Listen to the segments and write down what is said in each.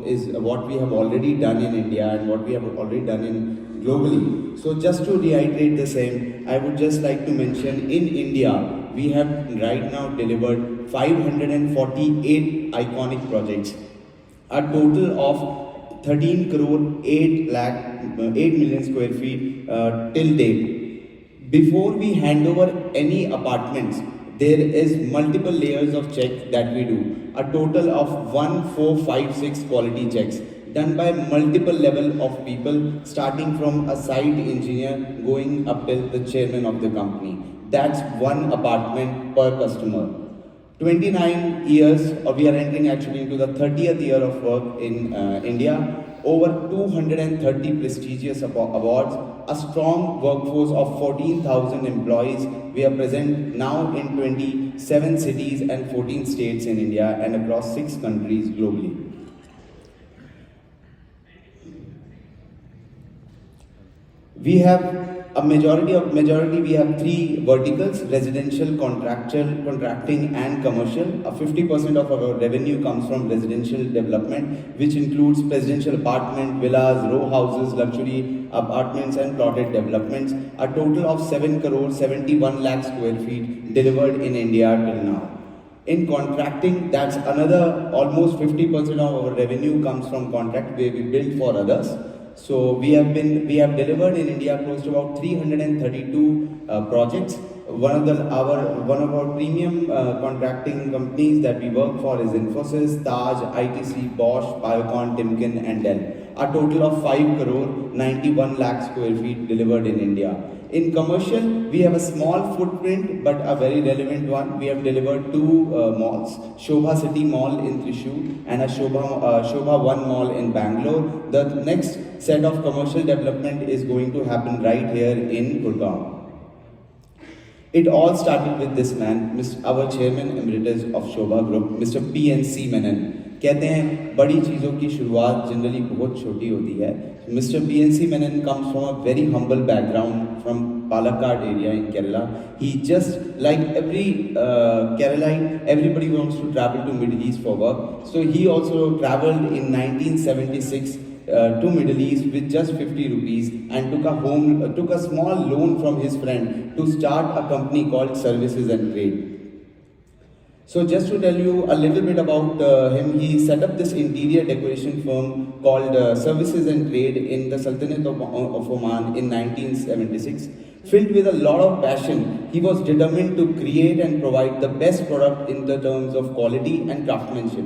is what we have already done in India and what we have already done in globally. So just to reiterate the same, I would just like to mention in India, we have right now delivered 548 iconic projects, a total of 13 crore 8 million square feet till date. Before we hand over any apartments, there is multiple layers of check that we do. A total of 1456 quality checks done by multiple level of people, starting from a site engineer going up till the chairman of the company. That's one apartment per customer. 29 years, or we are entering actually into the 30th year of work in India. Over 230 prestigious awards, a strong workforce of 14,000 employees. We are present now in 27 cities and 14 states in India and across 6 countries globally. We have a majority we have 3 verticals: residential, contracting and commercial. 50% of our revenue comes from residential development, which includes presidential apartment, villas, row houses, luxury apartments and plotted developments. A total of 7 crore 71 lakh square feet delivered in India till now. In contracting, that's another almost 50% of our revenue comes from contract where we build for others. So we have delivered in India close to about 332 projects. One of our premium contracting companies that we work for is Infosys, Taj, ITC, Bosch, Biocon, Timken and Dell. A total of 5 crore 91 lakh square feet delivered in India. In commercial, we have a small footprint but a very relevant one. We have delivered 2 malls, Sobha City Mall in Thrissur and a Sobha 1 Mall in Bangalore. The next set of commercial development is going to happen right here in Gurgaon. It all started with this man, our chairman emeritus of Sobha Group, Mr. PNC Menon. कहते हैं बड़ी चीज़ों की शुरुआत generally बहुत छोटी होती है. Mr. PNC Menon comes from a very humble background from Palakkad area in Kerala. He just like every Keralite, everybody wants to travel to Middle East for work. So he also traveled in 1976 to Middle East with just 50 rupees and took a small loan from his friend to start a company called Services and Trade. So just to tell you a little bit about him, he set up this interior decoration firm called Services and Trade in the Sultanate of Oman in 1976. Filled with a lot of passion, he was determined to create and provide the best product in the terms of quality and craftsmanship.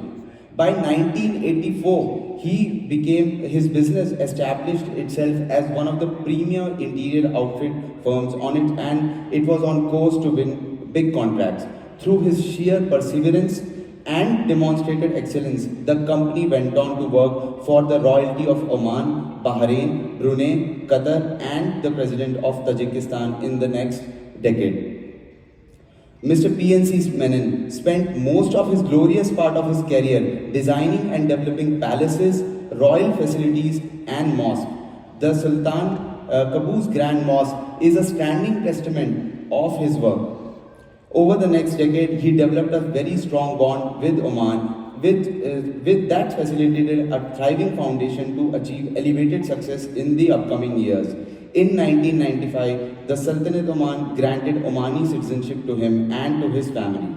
By 1984, his business established itself as one of the premier interior outfit firms on it, and it was on course to win big contracts. Through his sheer perseverance and demonstrated excellence, the company went on to work for the royalty of Oman, Bahrain, Brunei, Qatar and the president of Tajikistan in the next decade. Mr. PNC Menon spent most of his glorious part of his career designing and developing palaces, royal facilities and mosques. The Sultan Qaboos Grand Mosque is a standing testament of his work. Over the next decade, he developed a very strong bond with Oman, with that facilitated a thriving foundation to achieve elevated success in the upcoming years. In 1995, the Sultanate Oman granted Omani citizenship to him and to his family.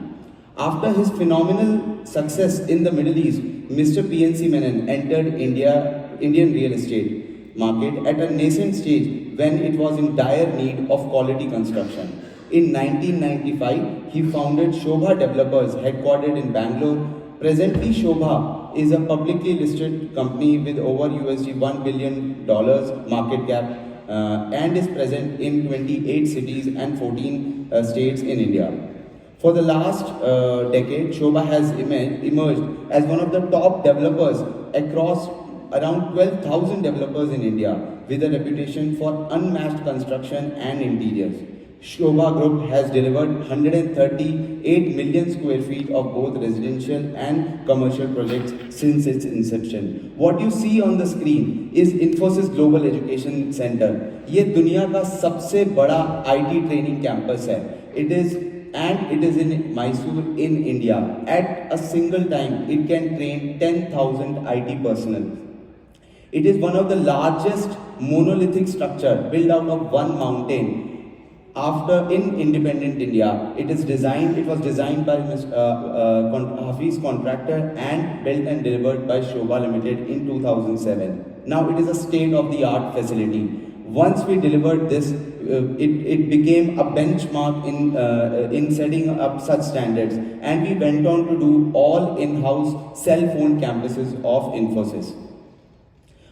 After his phenomenal success in the Middle East, Mr. PNC Menon entered Indian real estate market at a nascent stage when it was in dire need of quality construction. In 1995, he founded Sobha Developers, headquartered in Bangalore. Presently, Sobha is a publicly listed company with over $1 billion market cap and is present in 28 cities and 14 states in India. For the last decade, Sobha has emerged as one of the top developers across around 12,000 developers in India with a reputation for unmatched construction and interiors. Sobha Group has delivered 138 million square feet of both residential and commercial projects since its inception. What you see on the screen is Infosys Global Education Center. ये दुनिया का सबसे बड़ा IT training campus है. It is and it is in Mysore in India. At a single time, it can train 10,000 IT personnel. It is one of the largest monolithic structure built out of one mountain. After in independent India, it was designed by Hafiz Contractor and built and delivered by Sobha Limited in 2007. Now it is a state-of-the-art facility. Once we delivered this, it became a benchmark in setting up such standards, and we went on to do all in-house cell-phone campuses of Infosys.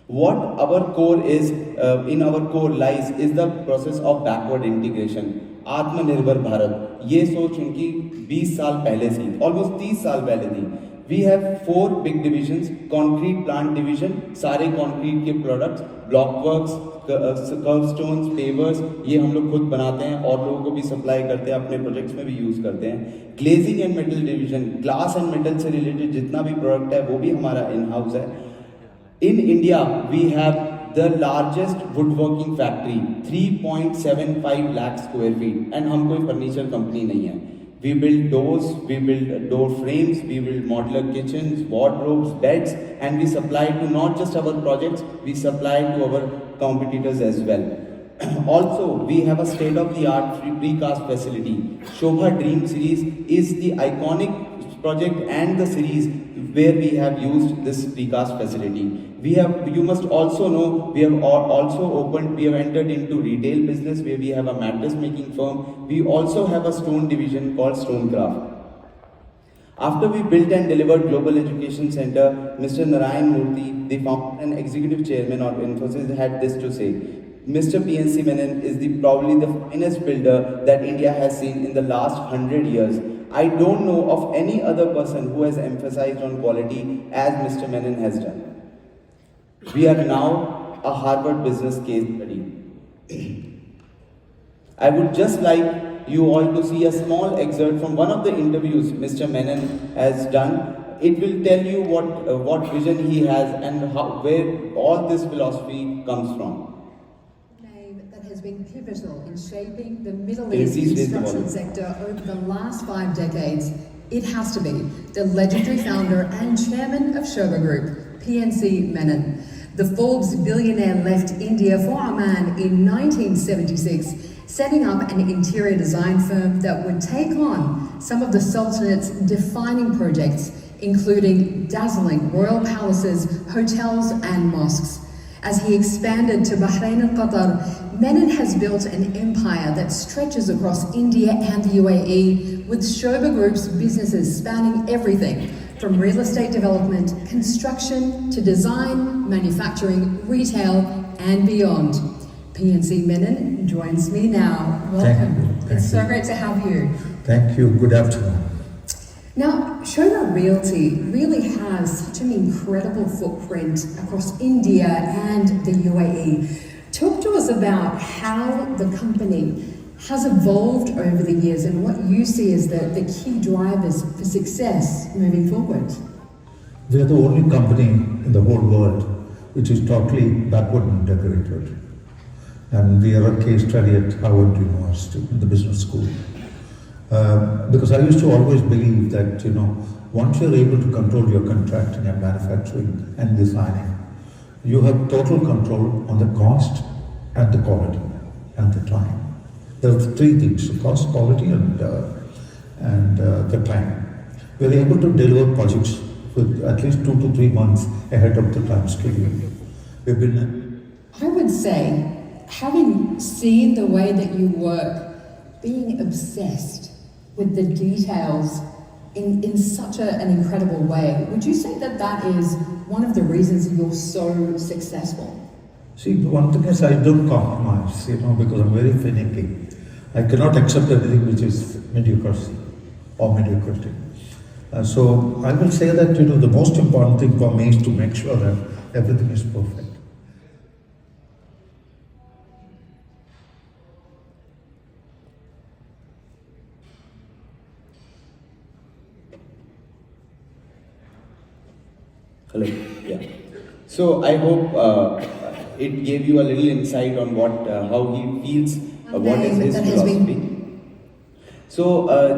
What our core is, in our core lies is the process of backward integration. आत्मनिर्भर भारत, ये सोच उनकी 20 साल पहले थी, almost 30 साल पहले थी. We have 4 big divisions: concrete plant division, सारे concrete के products, blockworks, curve stones, pavers, ये हम लोग खुद बनाते हैं और लोगों को भी सप्लाई करते हैं, अपने प्रोजेक्ट्स में भी यूज करते हैं. Glazing and metal division, glass and metal से रिलेटेड जितना भी प्रोडक्ट है वो भी हमारा इन हाउस है. In India, we have the largest woodworking factory, 3.75 lakh square feet, and हम कोई furniture company नहीं है. We build doors, we build door frames, we build modular kitchens, wardrobes, beds, and we supply to not just our projects, we supply to our competitors as well. Also, we have a state-of-the-art precast facility. Sobha Dream Series is the iconic project and the series where we have used this precast facility. You must also know, we have entered into retail business where we have a mattress making firm. We also have a stone division called Stonecraft. After we built and delivered Global Education Center, Mr. Narayan Murthy, the founder and executive chairman of Infosys, had this to say: Mr. PNC Menon is probably the finest builder that India has seen in the last 100 years. I don't know of any other person who has emphasized on quality as Mr. Menon has done. We are now a Harvard business case study. I would just like you all to see a small excerpt from one of the interviews Mr. Menon has done. It will tell you what vision he has and where all this philosophy comes from. Has been pivotal in shaping the Middle East construction sector over the last 5 decades. It has to be the legendary founder and chairman of Sobha Group, PNC Menon. The Forbes billionaire left India for Oman in 1976, setting up an interior design firm that would take on some of the Sultanate's defining projects, including dazzling royal palaces, hotels and mosques. As he expanded to Bahrain and Qatar, Menon has built an empire that stretches across India and the UAE, with Sobha Group's businesses spanning everything from real estate development, construction to design, manufacturing, retail and beyond. PNC Menon joins me now. Welcome. It's so great to have you. Thank you. Good afternoon. Now, Sobha Realty really has such an incredible footprint across India and the UAE. Talk to us about how the company has evolved over the years and what you see as the key drivers for success moving forward. We are the only company in the whole world which is totally backward integrated. And we are a case study at Harvard University in the business school. Because I used to always believe that, once you're able to control your contracting and manufacturing and designing, you have total control on the cost and the quality and the time. There are 3 things: the cost, quality and the time. We're able to deliver projects with at least 2 to 3 months ahead of the time schedule. I would say, having seen the way that you work, being obsessed with the details in such an incredible way, would you say that is one of the reasons you're so successful? See, one thing is I don't compromise, because I'm very finicky. I cannot accept anything which is mediocrity or mediocrity. So I will say that, the most important thing for me is to make sure that everything is perfect. Hello. Yeah. So I hope it gave you a little insight on how he feels, what is his philosophy. So,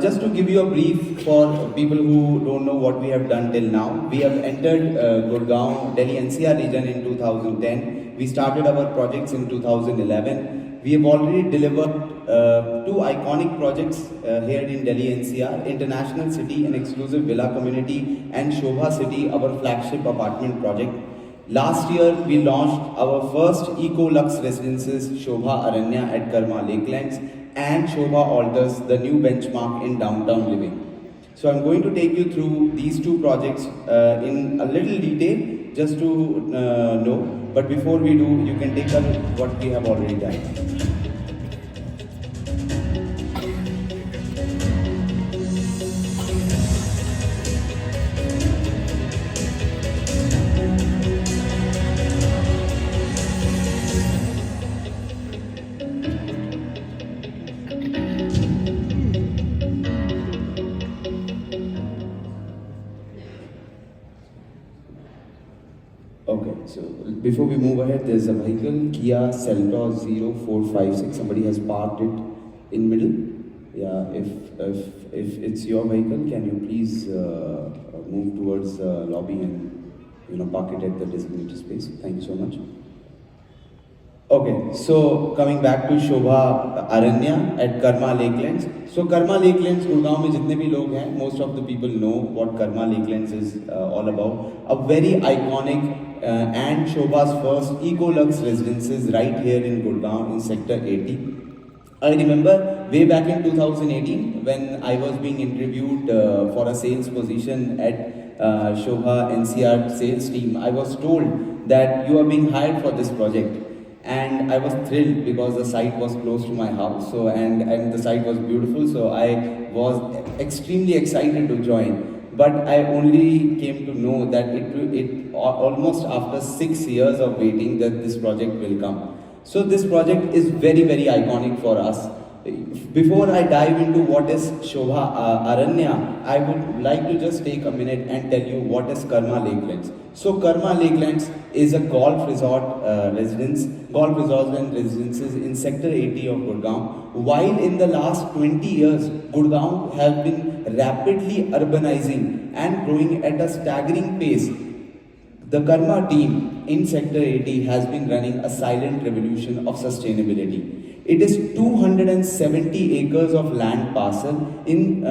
just to give you a brief for people who don't know what we have done till now, we have entered Gurgaon, Delhi NCR region in 2010. We started our projects in 2011. We have already delivered two iconic projects here in Delhi NCR, International City, an exclusive villa community, and Sobha City, our flagship apartment project. Last year, we launched our first Eco-Lux Residences, Sobha Aranya at Karma Lakelands, and Sobha Alters, the new benchmark in downtown living. So I'm going to take you through these two projects in a little detail, just to know. But before we do, you can take a look what we have already done. Okay, so before we move ahead, there's a vehicle, Kia Seltos 0456. Somebody has parked it in middle. Yeah, if it's your vehicle, can you please move towards the lobby and park it at the designated space? Thank you so much. Okay, so coming back to Sobha Aranya at Karma Lakelands. So Karma Lakelands, Gurgaon में जितने भी लोग हैं, most of the people know what Karma Lakelands is all about. A very iconic and Sobha's first Eco-Lux Residences right here in Gurgaon in Sector 80. I remember way back in 2018 when I was being interviewed for a sales position at Sobha NCR sales team. I was told that you are being hired for this project. And I was thrilled because the site was close to my house, so and the site was beautiful, so I was extremely excited to join. But I only came to know that it almost after 6 years of waiting that this project will come. So this project is very, very iconic for us. Before I dive into what is Sobha Aranya, I would like to just take a minute and tell you what is Karma Lakelands. So Karma Lakelands is a golf resort golf resorts and residences in Sector 80 of Gurgaon. While in the last 20 years, Gurgaon has been rapidly urbanizing and growing at a staggering pace, the Karma team in Sector 80 has been running a silent revolution of sustainability. It is 270 acres of land parcel in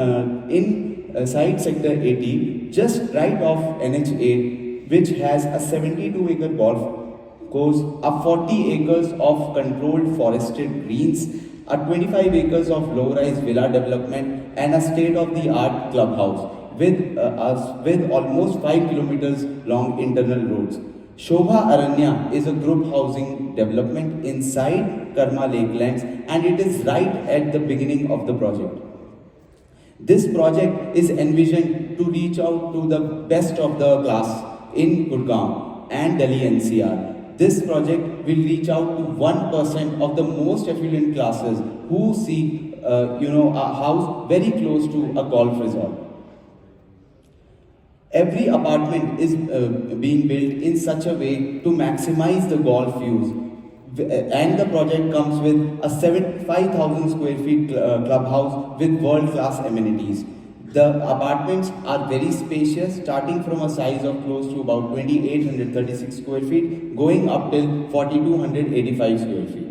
side Sector 80, just right off NH8, which has a 72-acre golf course, a 40 acres of controlled forested greens, a 25 acres of low-rise villa development, and a state-of-the-art clubhouse with almost 5 kilometers long internal roads. Sobha Aranya is a group housing development inside Karma Lakelands, and it is right at the beginning of the project. This project is envisioned to reach out to the best of the class in Gurgaon and Delhi NCR. This project will reach out to 1% of the most affluent classes who seek a house very close to a golf resort. Every apartment is being built in such a way to maximize the golf views, and the project comes with a 5,000 square feet clubhouse with world-class amenities. The apartments are very spacious, starting from a size of close to about 2,836 square feet, going up till 4,285 square feet.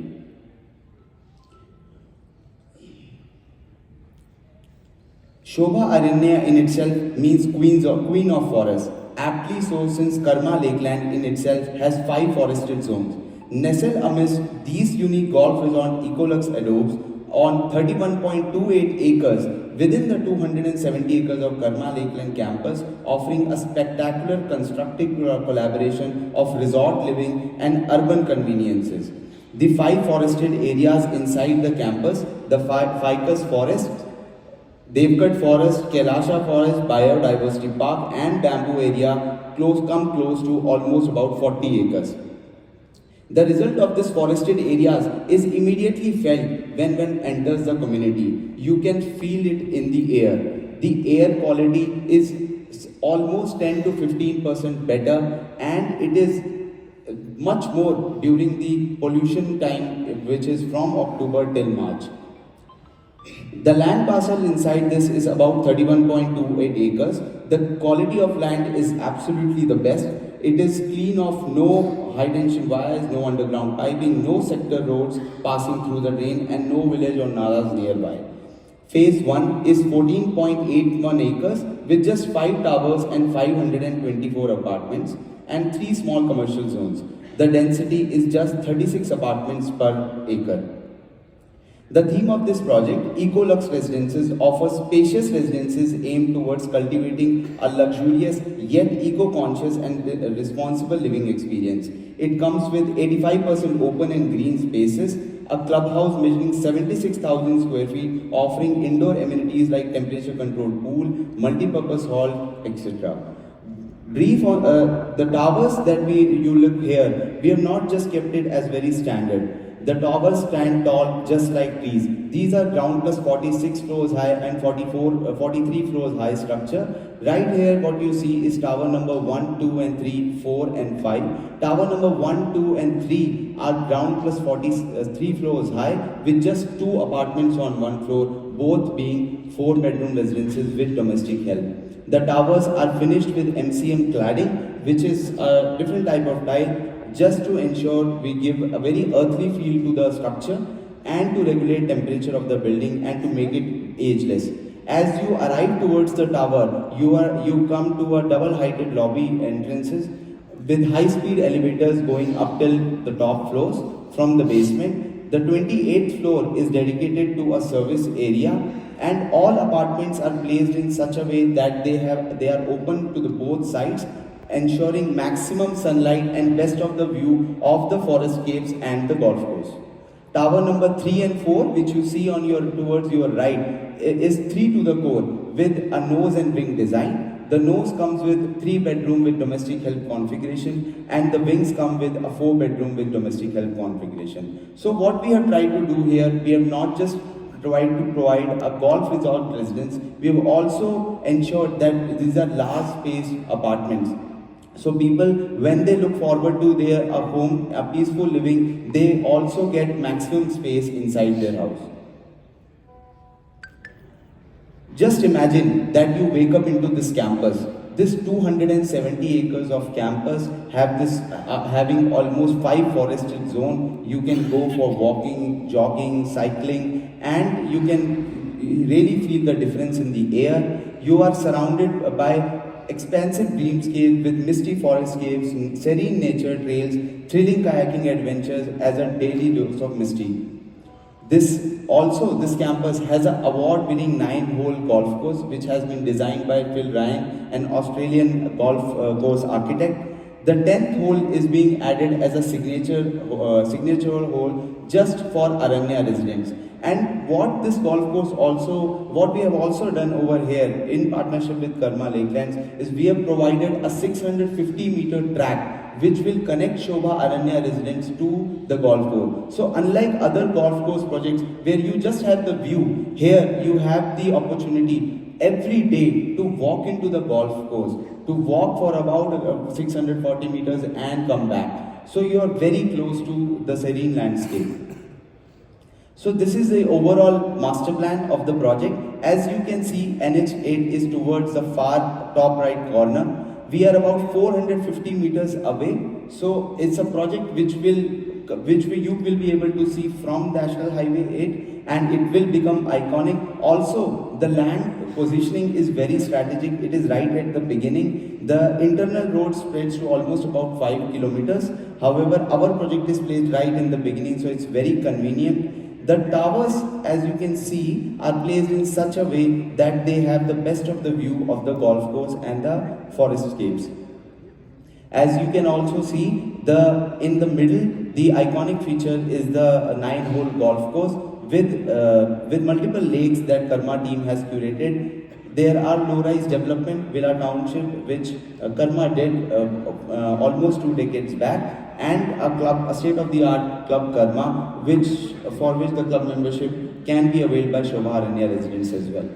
Sobha Aranya in itself means queen of forest, aptly so since Karma Lakeland in itself has 5 forested zones. Nestled amidst these unique golf resort Eco-Lux adobes on 31.28 acres within the 270 acres of Karma Lakeland campus, offering a spectacular constructive collaboration of resort living and urban conveniences. The 5 forested areas inside the campus, the ficus forest, Devkat Forest, Kailasha Forest, Biodiversity Park and Bamboo area come close to almost about 40 acres. The result of this forested areas is immediately felt when one enters the community. You can feel it in the air. The air quality is almost 10 to 15% better, and it is much more during the pollution time, which is from October till March. The land parcel inside this is about 31.28 acres. The quality of land is absolutely the best. It is clean of no high tension wires, no underground piping, no sector roads passing through the drain, and no village or nalas nearby. Phase 1 is 14.81 acres with just 5 towers and 524 apartments and 3 small commercial zones. The density is just 36 apartments per acre. The theme of this project, Ecolux Residences, offers spacious residences aimed towards cultivating a luxurious yet eco-conscious and responsible living experience. It comes with 85% open and green spaces, a clubhouse measuring 76,000 square feet, offering indoor amenities like temperature-controlled pool, multi-purpose hall, etc. Brief on the towers that you look here, we have not just kept it as very standard. The towers stand tall just like trees. These are ground plus 46 floors high and 43 floors high structure. Right here what you see is tower number 1, 2 and 3, 4 and 5. Tower number 1, 2 and 3 are ground plus 43 floors high with just 2 apartments on one floor, both being 4-bedroom residences with domestic help. The towers are finished with MCM cladding, which is a different type of tile, just to ensure we give a very earthly feel to the structure and to regulate temperature of the building and to make it ageless. As you arrive towards the tower, you come to a double-heighted lobby entrances with high-speed elevators going up till the top floors from the basement. The 28th floor is dedicated to a service area, and all apartments are placed in such a way that they are open to the both sides, ensuring maximum sunlight and best of the view of the forestscapes and the golf course. Tower number 3 and 4, which you see on towards your right, is 3 to the core with a nose and wing design. The nose comes with 3-bedroom with domestic help configuration, and the wings come with a 4-bedroom with domestic help configuration. So what we have tried to do here, we have not just tried to provide a golf resort residence, we have also ensured that these are large space apartments. So people, when they look forward to their home, a peaceful living, they also get maximum space inside their house. Just imagine that you wake up into this campus. This 270 acres of campus having almost 5 forested zones. You can go for walking, jogging, cycling, and you can really feel the difference in the air. You are surrounded by expansive dreamscape with misty forestscapes, serene nature trails, thrilling kayaking adventures as a daily dose of mystique. This campus has an award-winning 9-hole golf course which has been designed by Phil Ryan, an Australian golf course architect. The 10th hole is being added as a signature hole just for Aranya residents. And what we have also done over here in partnership with Karma Lakelands is we have provided a 650-meter track which will connect Sobha Aranya residents to the golf course. So unlike other golf course projects where you just have the view, here you have the opportunity every day to walk into the golf course, to walk for about 640 meters and come back. So you are very close to the serene landscape. So this is the overall master plan of the project. As you can see, NH8 is towards the far top right corner. We are about 450 meters away. So it's a project which you will be able to see from National Highway 8, and it will become iconic. Also, the land positioning is very strategic. It is right at the beginning. The internal road spreads to almost about 5 kilometers. However, our project is placed right in the beginning, so it's very convenient. The towers, as you can see, are placed in such a way that they have the best of the view of the golf course and the forestscapes. As you can also see, in the middle, the iconic feature is the 9-hole golf course with multiple lakes that Karma team has curated. There are low-rise development, Villa Township, which Karma did almost 2 decades back, and a state-of-the-art club Karma, for which the club membership can be availed by Sobha Aranya residents as well.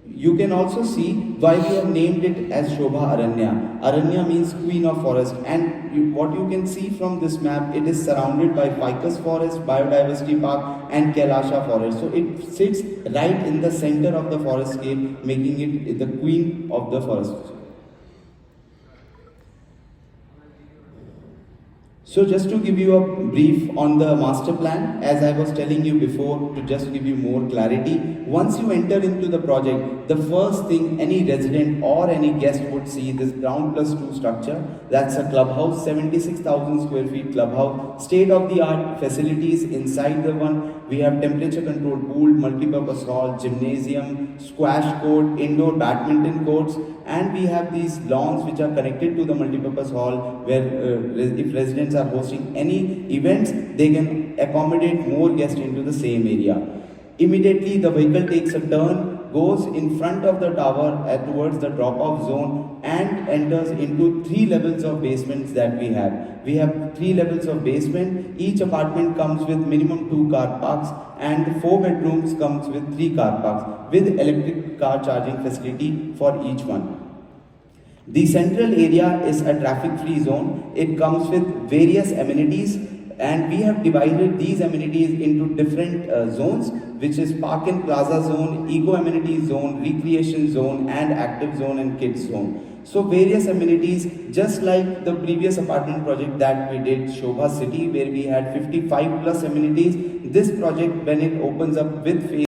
You can also see why we have named it as Sobha Aranya. Aranya means queen of forest, and what you can see from this map, it is surrounded by ficus forest, biodiversity park, and Kailasha forest. So it sits right in the center of the forest scape, making it the queen of the forest. So just to give you a brief on the master plan, as I was telling you before, to just give you more clarity, once you enter into the project, the first thing any resident or any guest would see this ground plus 2 structure. That's a clubhouse, 76,000 square feet clubhouse, state-of-the-art facilities inside the one. We have temperature controlled pool, multi-purpose hall, gymnasium, squash court, indoor badminton courts, and we have these lawns which are connected to the multi-purpose hall where if residents are hosting any events, they can accommodate more guests into the same area. Immediately the vehicle takes a turn, goes in front of the tower towards the drop-off zone and enters into 3 levels of basements that we have. We have 3 levels of basement. Each apartment comes with minimum 2 car parks and 4 bedrooms comes with 3 car parks with electric car charging facility for each one. The central area is a traffic-free zone. It comes with various amenities, and we have divided these amenities into different zones, which is park and plaza zone, eco amenity zone, recreation zone, and active zone and kids zone. So various amenities, just like the previous apartment project that we did, Sobha City, where we had 55 plus amenities. This project, when it opens up with phase